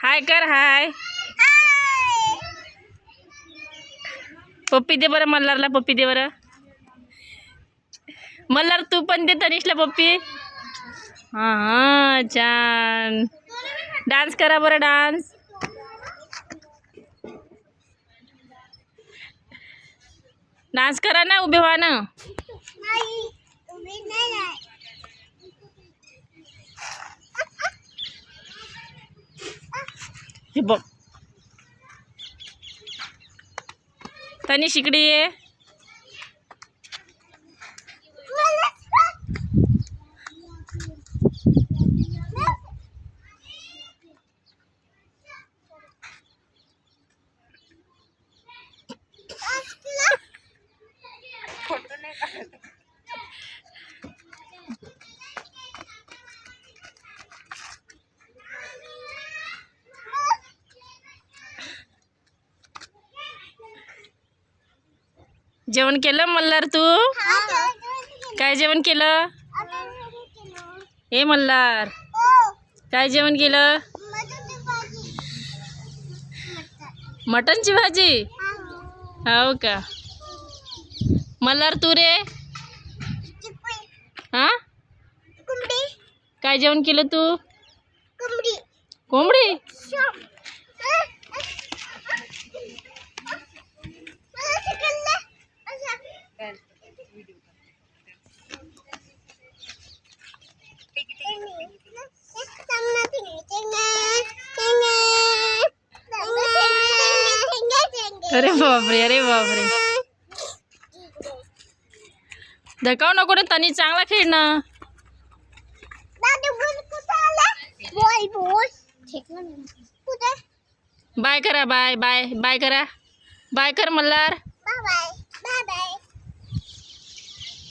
हाय कर हाय. पप्पी दे बरं मल्हारला. पप्पी दे बरं. मल्हार तू पण दे तनिषला पप्पी. हां हां छान. डान्स करा बरं डान्स. डान्स करा ना. उभे व्हा ना. हे बघ तनिष इकडे ये. जेवण केलं मल्हार तू? काय जेवण केलं? हे मल्हार काय जेवण केलं? मटनची भाजी. हो का? मल्हार तू रे? हा काय जेवण केलं तू? कोंबडी. अरे बापरे अरे बापरे. धकाव नको रे तनी. चांगला खेळ ना. बाय करा. बाय बाय बाय करा. बाय कर मल्हार.